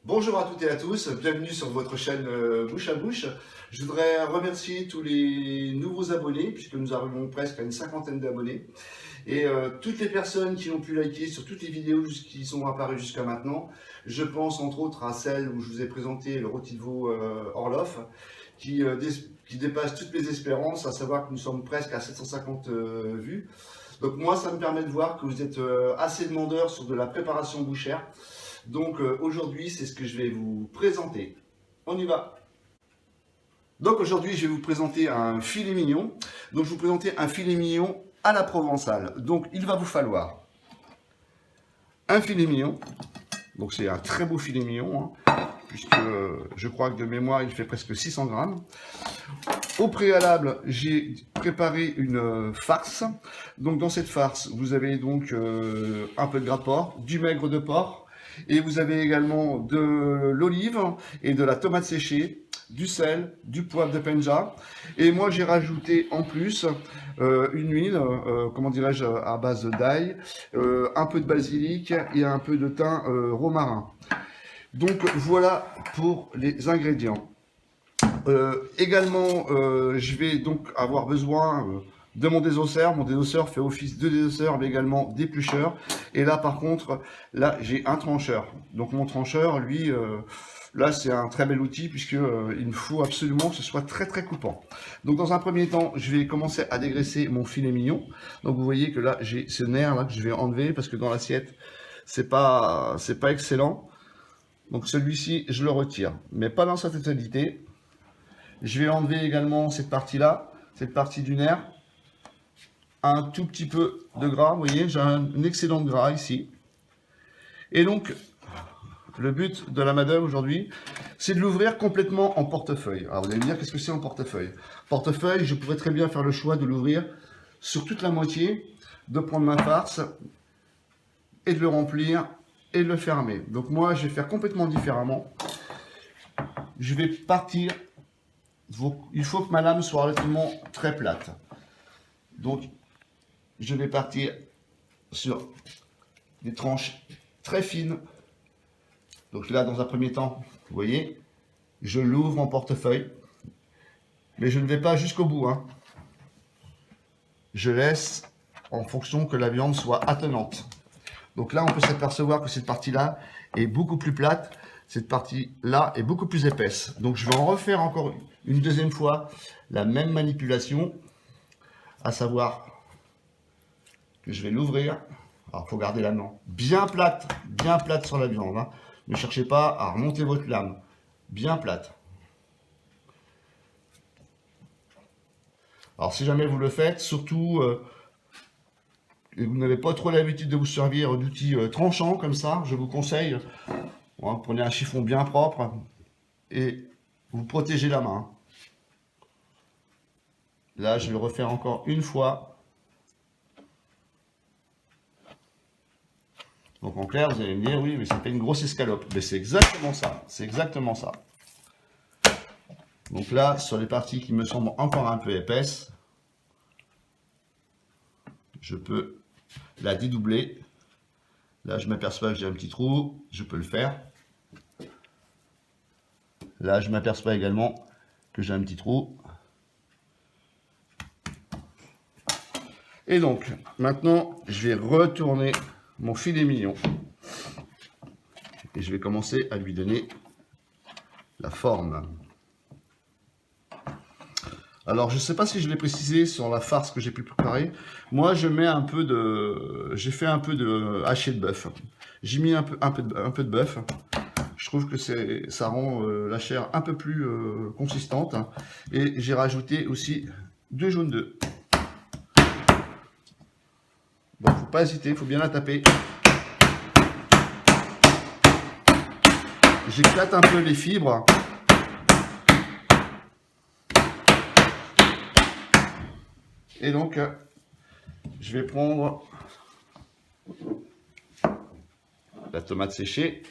Bonjour à toutes et à tous, bienvenue sur votre chaîne Bouche à Bouche. Je voudrais remercier tous les nouveaux abonnés, puisque nous arrivons presque à une cinquantaine d'abonnés, et toutes les personnes qui ont pu liker sur toutes les vidéos qui sont apparues jusqu'à maintenant. Je pense entre autres à celle où je vous ai présenté le rôti de veau Orloff, qui dépasse toutes mes espérances, à savoir que nous sommes presque à 750 vues. Donc moi, ça me permet de voir que vous êtes assez demandeurs sur de la préparation bouchère. Donc aujourd'hui, c'est ce que je vais vous présenter. On y va. Donc aujourd'hui, je vais vous présenter un filet mignon. Donc je vais vous présenter un filet mignon à la provençale. Donc il va vous falloir un filet mignon. Donc c'est un très beau filet mignon, hein, puisque je crois que de mémoire, il fait presque 600 grammes. Au préalable, j'ai préparé une farce. Donc dans cette farce, vous avez donc un peu de gras de porc, du maigre de porc, et vous avez également de l'olive et de la tomate séchée, du sel, du poivre de Penja. Et moi, j'ai rajouté en plus une huile, comment dirais-je, à base d'ail, un peu de basilic et un peu de thym romarin. Donc voilà pour les ingrédients. Également, je vais donc avoir besoin de mon désosseur. Mon désosseur fait office de désosseur, mais également d'éplucheur. Et là, par contre, là, j'ai un trancheur. Donc mon trancheur, lui, là, c'est un très bel outil puisque il me faut absolument que ce soit très très coupant. Donc dans un premier temps, je vais commencer à dégraisser mon filet mignon. Donc vous voyez que là, j'ai ce nerf là que je vais enlever parce que dans l'assiette, c'est pas excellent. Donc celui-ci, je le retire, mais pas dans sa totalité. Je vais enlever également cette partie-là, cette partie du nerf. Un tout petit peu de gras, vous voyez, j'ai un excellent de gras ici. Et donc, le but de la madame aujourd'hui, c'est de l'ouvrir complètement en portefeuille. Alors vous allez me dire, qu'est-ce que c'est en portefeuille? Portefeuille, je pourrais très bien faire le choix de l'ouvrir sur toute la moitié, de prendre ma farce et de le remplir et de le fermer. Donc moi, je vais faire complètement différemment. Je vais partir. Il faut que ma lame soit relativement très plate. Donc, je vais partir sur des tranches très fines. Donc là, dans un premier temps, vous voyez, je l'ouvre en portefeuille. Mais je ne vais pas jusqu'au bout, hein. Je laisse en fonction que la viande soit attenante. Donc là, on peut s'apercevoir que cette partie-là est beaucoup plus plate. Cette partie-là est beaucoup plus épaisse. Donc je vais en refaire encore une deuxième fois la même manipulation, à savoir que je vais l'ouvrir. Alors il faut garder la main bien plate sur la viande, hein. Ne cherchez pas à remonter votre lame, bien plate. Alors si jamais vous le faites, surtout et vous n'avez pas trop l'habitude de vous servir d'outils tranchants comme ça, je vous conseille, prenez un chiffon bien propre et vous protégez la main. Là, je vais le refaire encore une fois. Donc en clair, vous allez me dire, oui, mais c'est pas une grosse escalope. Mais c'est exactement ça. C'est exactement ça. Donc là, sur les parties qui me semblent encore un peu épaisses, je peux la dédoubler. Là, je m'aperçois que j'ai un petit trou. Je peux le faire. Là, je m'aperçois également que j'ai un petit trou. Et donc, maintenant, je vais retourner mon filet mignon. Et je vais commencer à lui donner la forme. Alors, je ne sais pas si je l'ai précisé sur la farce que j'ai pu préparer. Moi, je mets un peu de... J'ai fait un peu de haché de bœuf. J'ai mis un peu de bœuf. Je trouve que ça rend la chair un peu plus consistante. Et j'ai rajouté aussi 2 jaunes d'œufs. Bon, faut pas hésiter, il faut bien la taper. J'éclate un peu les fibres. Et donc, je vais prendre la tomate séchée.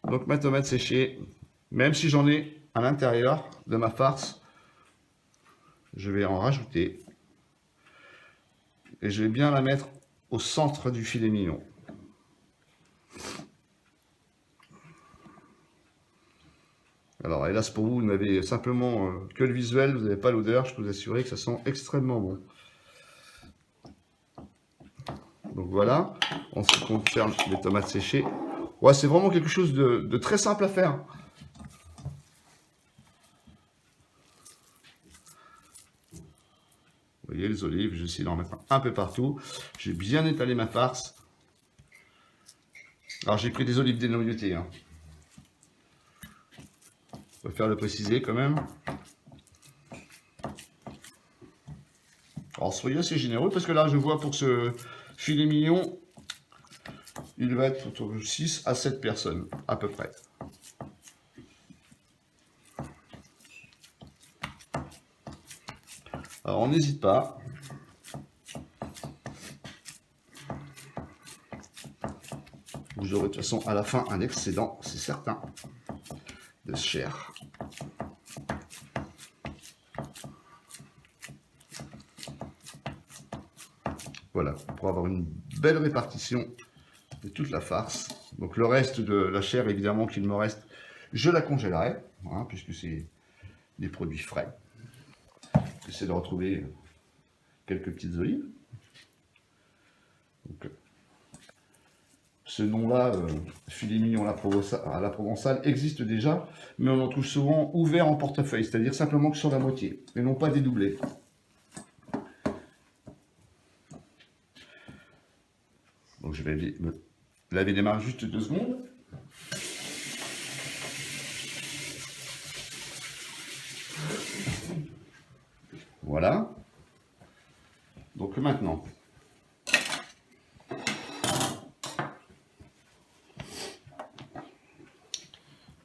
Donc ma tomate séchée, même si j'en ai à l'intérieur de ma farce, je vais en rajouter. Et je vais bien la mettre au centre du filet mignon. Alors, hélas pour vous, vous n'avez simplement que le visuel, vous n'avez pas l'odeur. Je peux vous assurer que ça sent extrêmement bon. Donc voilà, en ce qui concerne les tomates séchées. Ouais, c'est vraiment quelque chose de très simple à faire. Vous voyez les olives, j'essaie d'en mettre un peu partout. J'ai bien étalé ma farce. Alors j'ai pris des olives dénoyautées. Hein. Je préfère le préciser quand même. Alors soyez assez généreux parce que là je vois pour ce filet mignon, il va être autour de 6 à 7 personnes à peu près. Alors on n'hésite pas. Vous aurez de toute façon à la fin un excédent, c'est certain, de chair. Voilà, pour avoir une belle répartition de toute la farce. Donc le reste de la chair, évidemment, qu'il me reste, je la congélerai, hein, puisque c'est des produits frais. J'essaie de retrouver quelques petites olives. Donc, ce nom-là, filet mignon à la provençale, existe déjà, mais on en trouve souvent ouvert en portefeuille, c'est-à-dire simplement que sur la moitié, et non pas dédoublé. Donc je vais me laver les mains juste 2 secondes. Voilà. Donc maintenant,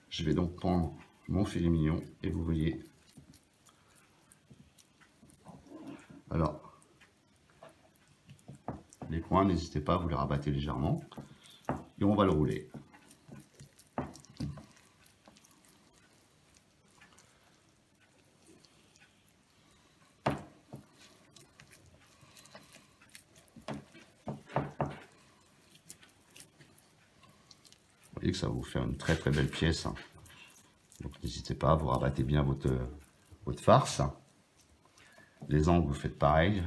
je vais donc prendre mon filet mignon et vous voyez. Alors, les coins, n'hésitez pas, vous les rabattez légèrement et on va le rouler. Vous voyez que ça va vous faire une très très belle pièce. Donc n'hésitez pas, vous rabattez bien votre farce. Les angles, vous faites pareil.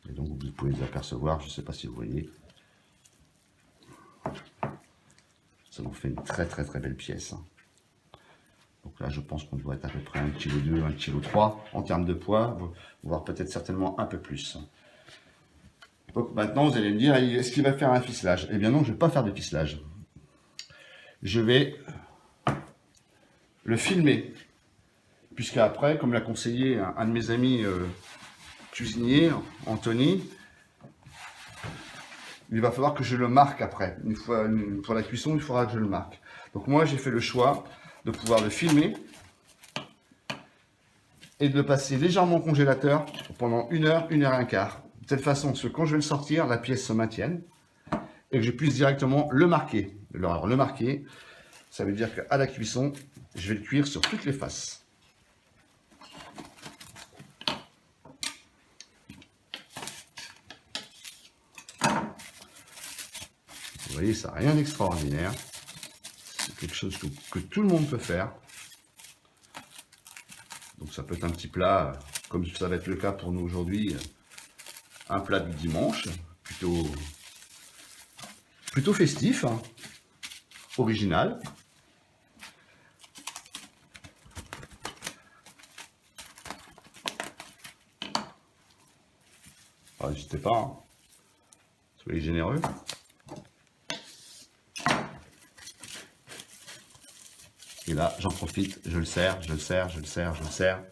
Et donc vous pouvez les apercevoir, je ne sais pas si vous voyez. Ça vous fait une très très très belle pièce. Donc là je pense qu'on doit être à peu près 1,2 kg, 1,3 kg en termes de poids, voire peut-être certainement un peu plus. Donc maintenant vous allez me dire, est-ce qu'il va faire un ficelage? Eh bien non, je ne vais pas faire de ficelage. Je vais le filmer. Puisque après, comme l'a conseillé un de mes amis cuisinier, Anthony, il va falloir que je le marque après. Une fois pour la cuisson, il faudra que je le marque. Donc moi, j'ai fait le choix de pouvoir le filmer et de le passer légèrement au congélateur pendant 1 heure, 1 heure et un quart. De telle façon que quand je vais le sortir, la pièce se maintienne et que je puisse directement le marquer. Alors le marquer, ça veut dire qu'à la cuisson, je vais le cuire sur toutes les faces. Vous voyez, ça n'a rien d'extraordinaire. C'est quelque chose que tout le monde peut faire. Donc ça peut être un petit plat, comme ça va être le cas pour nous aujourd'hui, un plat du dimanche, plutôt festif, hein, original. N'hésitez pas, hein. Soyez généreux. Et là, j'en profite, je le serre, je le serre, je le serre, je le serre.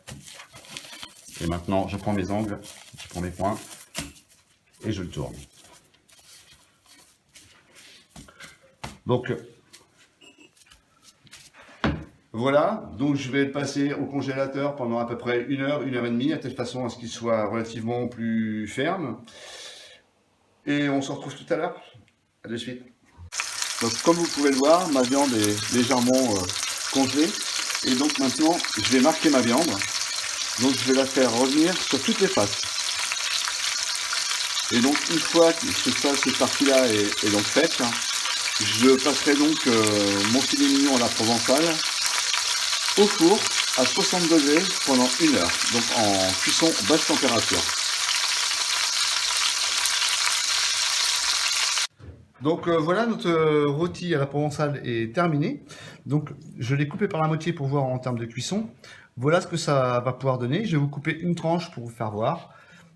Et maintenant, je prends mes angles, je prends mes points et je le tourne. Donc, voilà. Donc, je vais le passer au congélateur pendant à peu près 1 heure, 1 heure et demie, à telle façon à ce qu'il soit relativement plus ferme. Et on se retrouve tout à l'heure. À de suite. Donc, comme vous pouvez le voir, ma viande est légèrement congelée. Et donc maintenant, je vais marquer ma viande. Donc je vais la faire revenir sur toutes les faces. Et donc une fois que cette partie-là est donc faite, je passerai donc mon filet mignon à la provençale au four à 60 degrés pendant 1 heure, donc en cuisson basse température. Donc voilà, notre rôti à la provençale est terminé. Donc je l'ai coupé par la moitié pour voir en termes de cuisson. Voilà ce que ça va pouvoir donner. Je vais vous couper une tranche pour vous faire voir.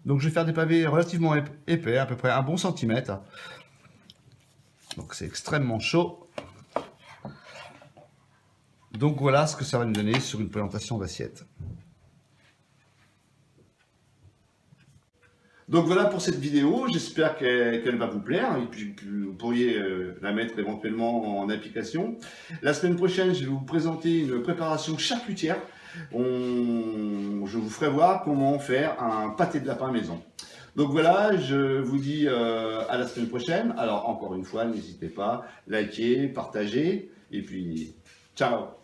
Donc je vais faire des pavés relativement épais, à peu près 1 bon centimètre. Donc c'est extrêmement chaud. Donc voilà ce que ça va nous donner sur une présentation d'assiette. Donc voilà pour cette vidéo, j'espère qu'elle va vous plaire et puis que vous pourriez la mettre éventuellement en application. La semaine prochaine, je vais vous présenter une préparation charcutière. Je vous ferai voir comment faire un pâté de lapin maison. Donc voilà, je vous dis à la semaine prochaine. Alors encore une fois, n'hésitez pas, likez, partagez et puis ciao!